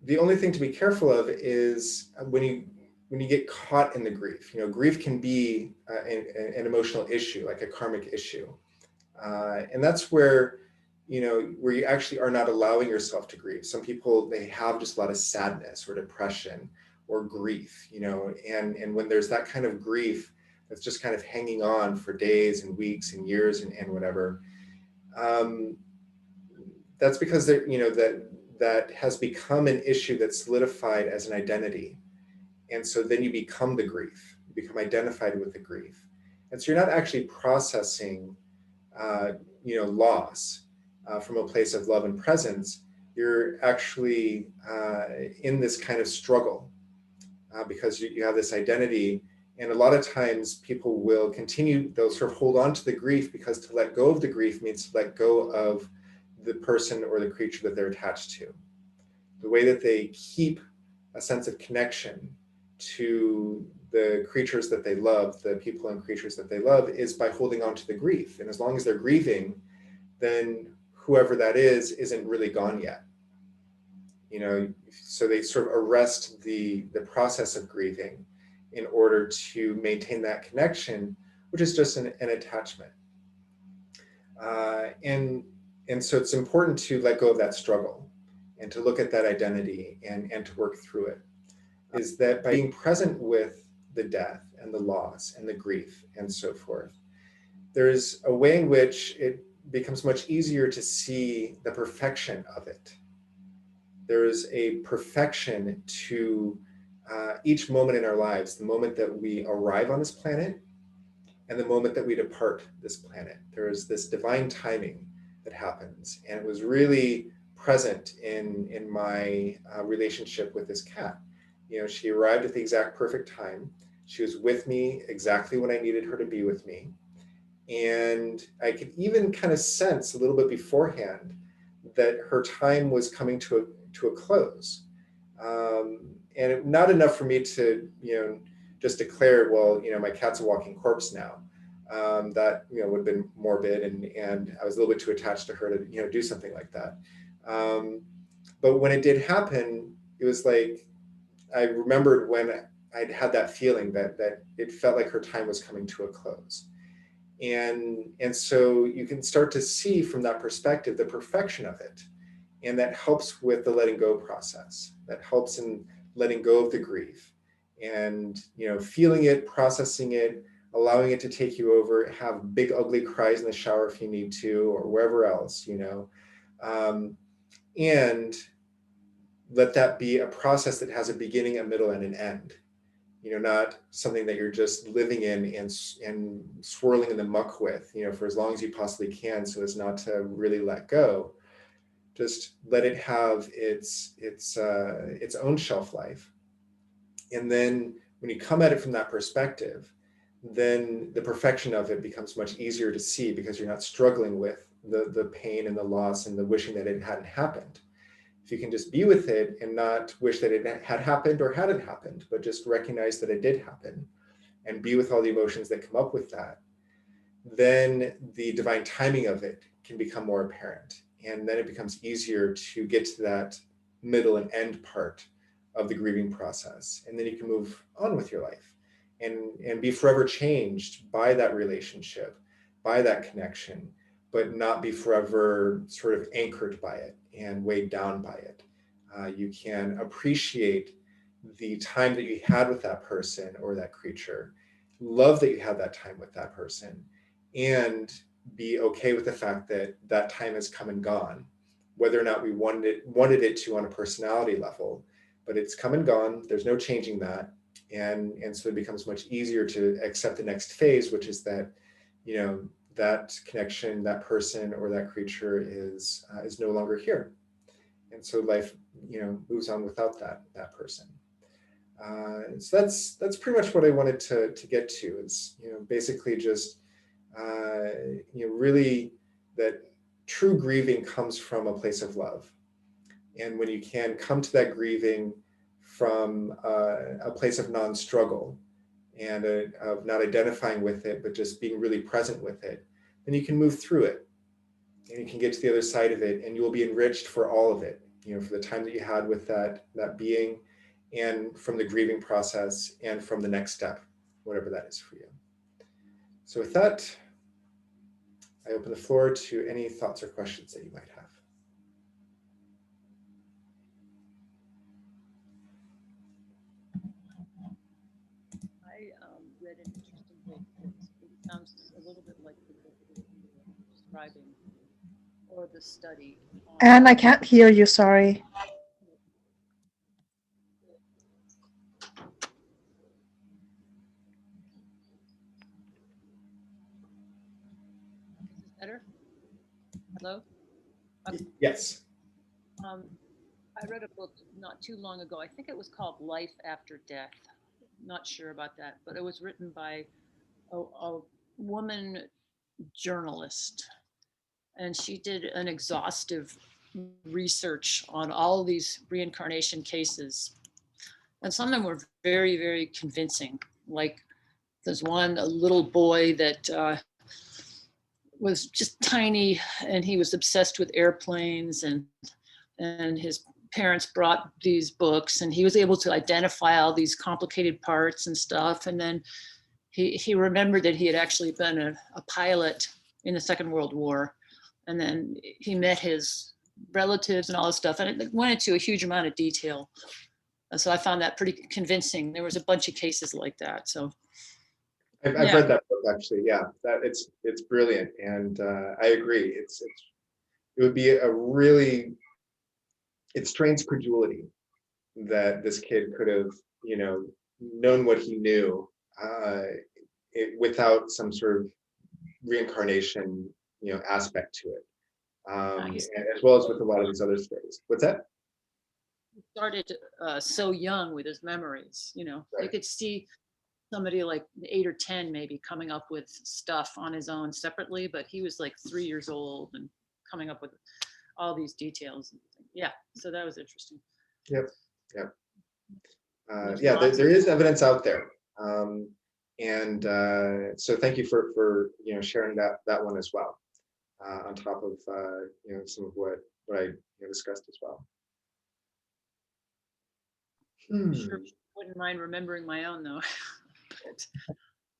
the only thing to be careful of is when you get caught in the grief. Grief can be an emotional issue, like a karmic issue. And that's where you actually are not allowing yourself to grieve. Some people, they have just a lot of sadness or depression or grief, and when there's that kind of grief that's just kind of hanging on for days and weeks and years and whatever, um, that's because that has become an issue that's solidified as an identity. And so then you become the grief, you become identified with the grief. And so you're not actually processing, uh, loss from a place of love and presence. You're actually in this kind of struggle because you have this identity. And a lot of times people will continue, they'll sort of hold on to the grief, because to let go of the grief means to let go of the person or the creature that they're attached to. The way that they keep a sense of connection to the creatures that they love, the people and creatures that they love, is by holding on to the grief. And as long as they're grieving, then whoever that is isn't really gone yet. So they sort of arrest the process of grieving in order to maintain that connection, which is just an attachment. And so it's important to let go of that struggle and to look at that identity and to work through it. Is that by being present with the death and the loss and the grief and so forth, there's a way in which it becomes much easier to see the perfection of it. There is a perfection to each moment in our lives, the moment that we arrive on this planet and the moment that we depart this planet. There is this divine timing that happens. And it was really present in my relationship with this cat. She arrived at the exact perfect time. She was with me exactly when I needed her to be with me. And I could even kind of sense a little bit beforehand that her time was coming to a close. And not enough for me to, just declare, well, my cat's a walking corpse now. That, would have been morbid, and I was a little bit too attached to her to, do something like that. But when it did happen, it was like, I remembered when I'd had that feeling that it felt like her time was coming to a close. And so you can start to see from that perspective the perfection of it. And that helps with the letting go process. That helps in letting go of the grief and, feeling it, processing it, allowing it to take you over, have big, ugly cries in the shower if you need to, or wherever else, and let that be a process that has a beginning, a middle, and an end. Not something that you're just living in and swirling in the muck with, for as long as you possibly can, so as not to really let go. Just let it have its own shelf life. And then when you come at it from that perspective, then the perfection of it becomes much easier to see, because you're not struggling with the pain and the loss and the wishing that it hadn't happened. If you can just be with it and not wish that it had happened or hadn't happened, but just recognize that it did happen and be with all the emotions that come up with that, then the divine timing of it can become more apparent. And then it becomes easier to get to that middle and end part of the grieving process. And then you can move on with your life and be forever changed by that relationship, by that connection, but not be forever sort of anchored by it and weighed down by it. You can appreciate the time that you had with that person or that creature, love that you had that time with that person, and be okay with the fact that that time has come and gone, whether or not we wanted it to on a personality level, but it's come and gone. There's no changing that. And so it becomes much easier to accept the next phase, which is that, that connection, that person or that creature is no longer here. And so life, moves on without that person. So that's pretty much what I wanted to get to, is, basically just, really that true grieving comes from a place of love. And when you can come to that grieving from a place of non-struggle and of not identifying with it, but just being really present with it, then you can move through it and you can get to the other side of it, and you will be enriched for all of it. for the time that you had with that being, and from the grieving process, and from the next step, whatever that is for you. So with that, I open the floor to any thoughts or questions that you might have. I read an interesting book that it sounds a little bit like the book that you were describing, or the study on. And I can't hear you, sorry. Is this better? Hello? Yes. I read a book not too long ago. I think it was called Life After Death. Not sure about that, but it was written by a woman journalist, and she did an exhaustive research on all these reincarnation cases, and some of them were very, very convincing. Like there's one, a little boy that was just tiny, and he was obsessed with airplanes, and his parents brought these books, and he was able to identify all these complicated parts and stuff. And then he remembered that he had actually been a pilot in the Second World War. And then he met his relatives and all this stuff. And it went into a huge amount of detail. And so I found that pretty convincing. There was a bunch of cases like that. So I've read that book, actually. Yeah, that it's brilliant. And I agree. It would be it strains credulity that this kid could have, known what he knew without some sort of reincarnation, aspect to it, as well as with a lot of these other stories. What's that? He started so young with his memories. Right. You could see somebody like 8 or 10 maybe coming up with stuff on his own separately, but he was like 3 years old and coming up with all these details. Yeah, so that was interesting. Yep. There is evidence out there, and so thank you for sharing that one as well, on top of some of what I discussed as well. Sure, wouldn't mind remembering my own though.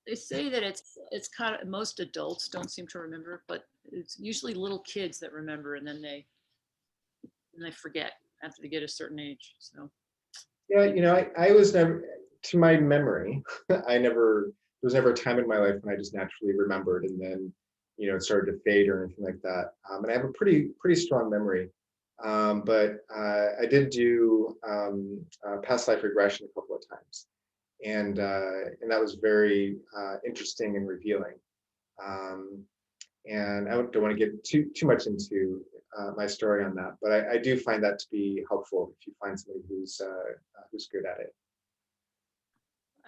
They say that it's kind of, most adults don't seem to remember, but it's usually little kids that remember, and then they forget after they get a certain age. So yeah, I was never, to my memory, there was never a time in my life when I just naturally remembered, and then it started to fade or anything like that. And I have a pretty strong memory, but I did do past life regression a couple of times, and that was very interesting and revealing. And I don't want to get too much into my story on that, but I do find that to be helpful if you find somebody who's good at it.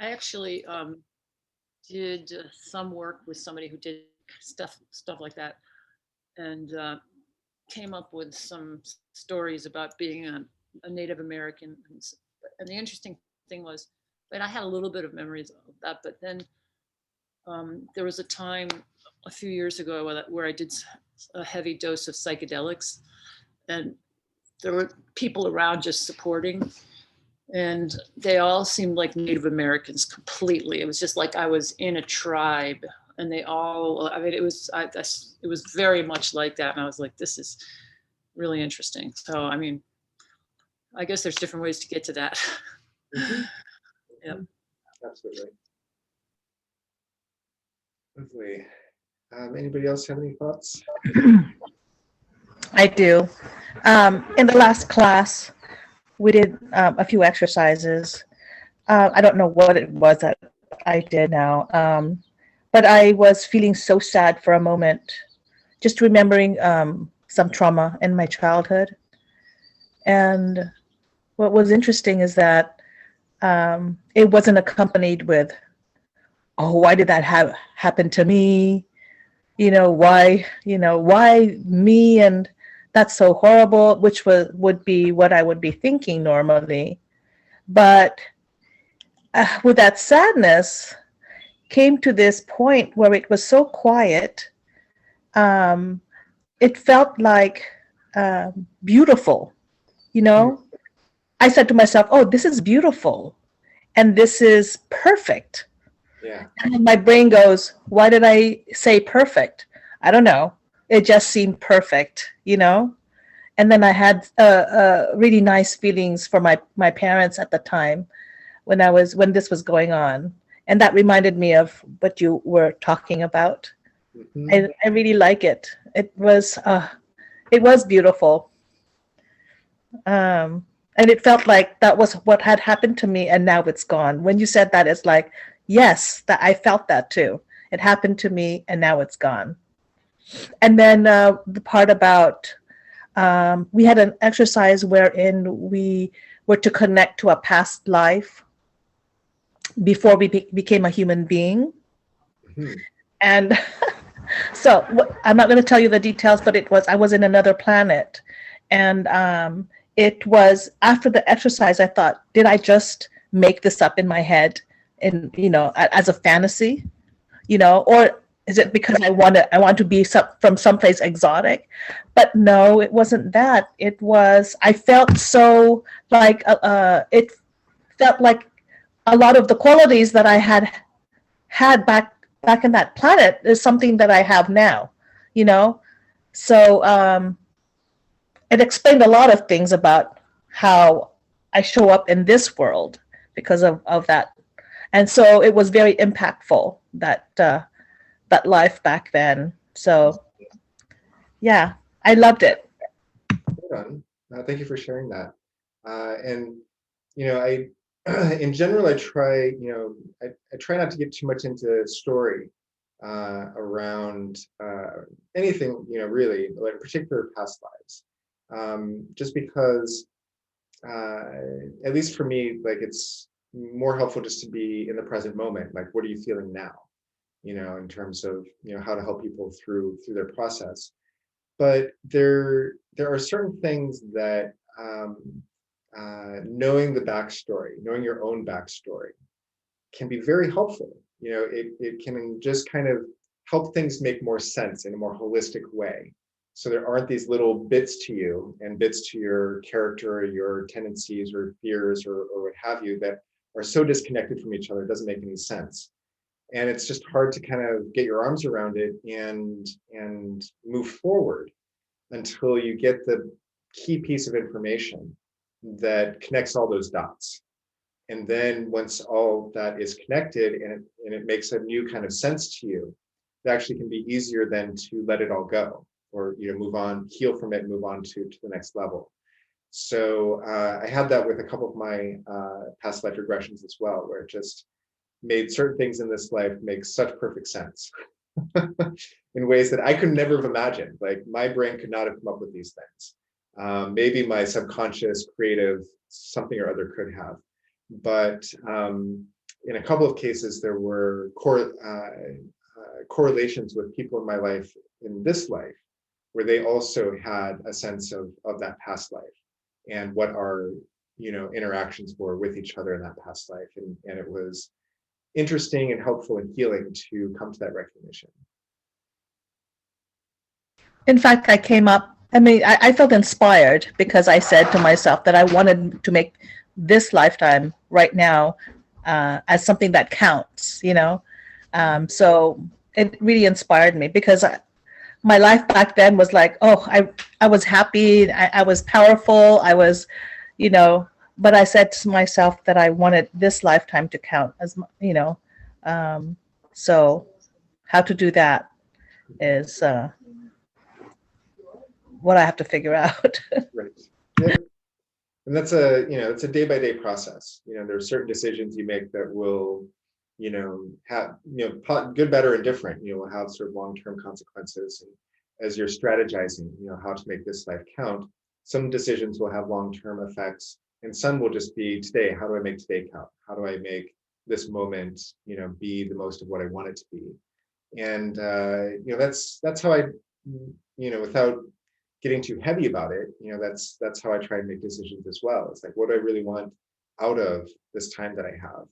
I actually did some work with somebody who did stuff like that, and came up with some stories about being a Native American. And the interesting thing was that I had a little bit of memories of that, but then there was a time a few years ago where I did a heavy dose of psychedelics, and there were people around just supporting, and they all seemed like Native Americans completely. It was just like I was in a tribe, and they all, I mean, it was very much like that. And I was like, this is really interesting. So, I mean, I guess there's different ways to get to that. Mm-hmm. Yeah. Absolutely. Lovely. Anybody else have any thoughts? I do. In the last class, we did a few exercises. I don't know what it was that I did now, but I was feeling so sad for a moment, just remembering some trauma in my childhood. And what was interesting is that it wasn't accompanied with, oh, why did that happen to me? Why me? And that's so horrible, which would be what I would be thinking normally. But with that sadness came to this point where it was so quiet. It felt like beautiful, you know. I said to myself, oh, this is beautiful and this is perfect. Yeah. And my brain goes, why did I say perfect? I don't know. It just seemed perfect, you know? And then I had really nice feelings for my parents at the time when this was going on. And that reminded me of what you were talking about. Hmm. I really like it. It was beautiful. And it felt like that was what had happened to me and now it's gone. When you said that, it's like, yes, that I felt that too. It happened to me and now it's gone. And then the part about we had an exercise wherein we were to connect to a past life before we became a human being. Hmm. And so I'm not going to tell you the details, but I was in another planet. And it was after the exercise, I thought, did I just make this up in my head and, as a fantasy, or is it because I want to be from someplace exotic? But no, it wasn't that. It was, I felt so like, it felt like a lot of the qualities that I had back in that planet is something that I have now, you know. So it explained a lot of things about how I show up in this world because of that, and so it was very impactful that life back then. So yeah, I loved it. Right on. Thank you for sharing that. And I in general, I try, I try not to get too much into story around anything, really, like in particular past lives. Just because, uh, at least for me, like it's more helpful just to be in the present moment. Like, what are you feeling now? In terms of, how to help people through their process. But there are certain things that knowing the backstory, knowing your own backstory, can be very helpful. It can just kind of help things make more sense in a more holistic way. So there aren't these little bits to you and bits to your character, or your tendencies or fears or what have you that are so disconnected from each other, it doesn't make any sense. And it's just hard to kind of get your arms around it and move forward until you get the key piece of information that connects all those dots. And then once all that is connected and it makes a new kind of sense to you, it actually can be easier than to let it all go, or move on, heal from it, move on to the next level. So I had that with a couple of my past life regressions as well, where it just made certain things in this life make such perfect sense in ways that I could never have imagined. Like my brain could not have come up with these things. Maybe my subconscious creative something or other could have. But in a couple of cases, there were correlations with people in my life in this life where they also had a sense of that past life and what our interactions were with each other in that past life. And it was interesting and helpful and healing to come to that recognition. In fact, I felt inspired because I said to myself that I wanted to make this lifetime right now as something that counts, So it really inspired me because my life back then was like, oh, I was happy, I was powerful, you know, but I said to myself that I wanted this lifetime to count um, so how to do that is what I have to figure out. Right. Yep. And it's a day by day process. There are certain decisions you make that will, have, good, better, and different, will have sort of long-term consequences. And as you're strategizing, how to make this life count, some decisions will have long-term effects and some will just be today. How do I make today count? How do I make this moment, be the most of what I want it to be? And, that's how I, without getting too heavy about it, that's how I try and make decisions as well. It's like, what do I really want out of this time that I have?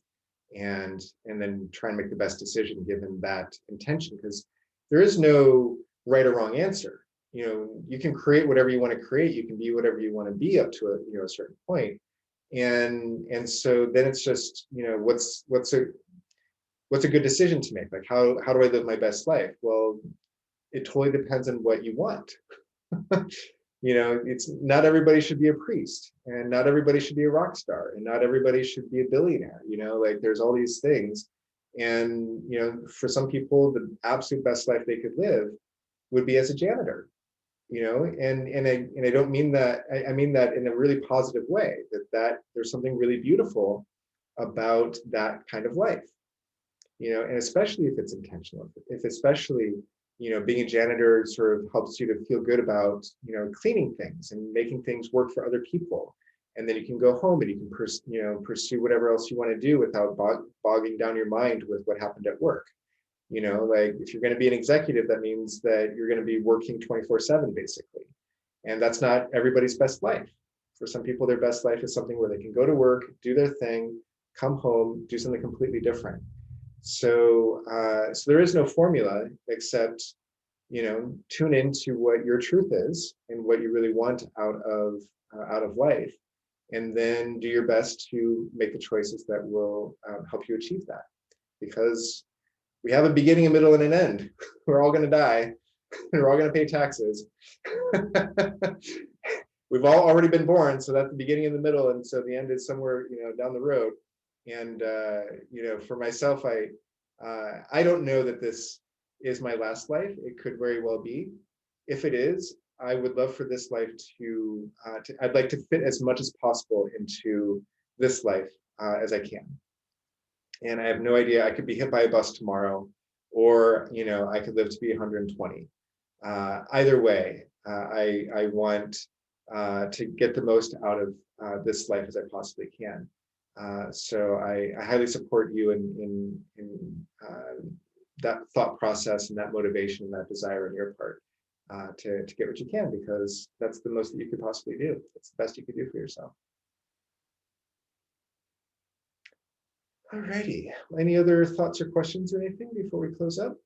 And then try and make the best decision given that intention, because there is no right or wrong answer. you can create whatever you want to create. You can be whatever you want to be up to a certain point. And so then it's just, what's a good decision to make? Like, how do I live my best life? Well, it totally depends on what you want. It's not everybody should be a priest, and not everybody should be a rock star, and not everybody should be a billionaire. Like, there's all these things. And for some people, the absolute best life they could live would be as a janitor. And I don't mean that, I mean that in a really positive way, that there's something really beautiful about that kind of life. And especially if it's intentional, if especially, being a janitor sort of helps you to feel good about, cleaning things and making things work for other people. And then you can go home and you can pursue whatever else you want to do without bogging down your mind with what happened at work. Like, if you're going to be an executive, that means that you're going to be working 24/7 basically. And that's not everybody's best life. For some people, their best life is something where they can go to work, do their thing, come home, do something completely different. So there is no formula except, tune into what your truth is and what you really want out of life, and then do your best to make the choices that will help you achieve that. Because we have a beginning, a middle, and an end. We're all going to die. We're all going to pay taxes. We've all already been born, so that's the beginning and the middle, and so the end is somewhere, down the road. And for myself, I don't know that this is my last life. It could very well be. If it is, I would love for this life to I'd like to fit as much as possible into this life as I can. And I have no idea. I could be hit by a bus tomorrow, or I could live to be 120. Either way, I want to get the most out of this life as I possibly can. So I highly support you in that thought process and that motivation and that desire on your part to get what you can, because that's the most that you could possibly do. It's the best you could do for yourself. Alrighty. Any other thoughts or questions or anything before we close up?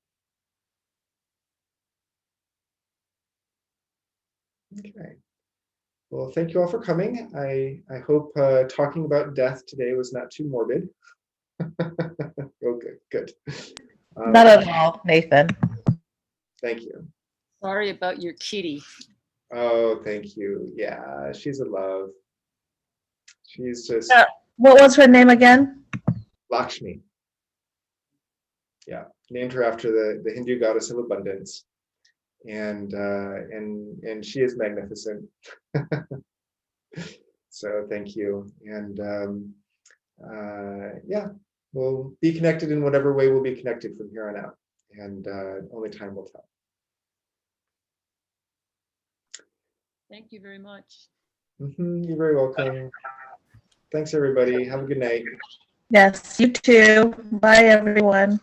Okay. Well, thank you all for coming. I hope talking about death today was not too morbid. Okay, good. Not at all, Nathan. Thank you. Sorry about your kitty. Oh, thank you. Yeah, she's a love. She's just What was her name again? Lakshmi. Yeah, named her after the Hindu goddess of abundance, and she is magnificent. So thank you, and yeah, we'll be connected in whatever way we'll be connected from here on out, and only time will tell. Thank you very much. You're very welcome. Thanks, everybody. Have a good night. Yes, you too. Bye, everyone.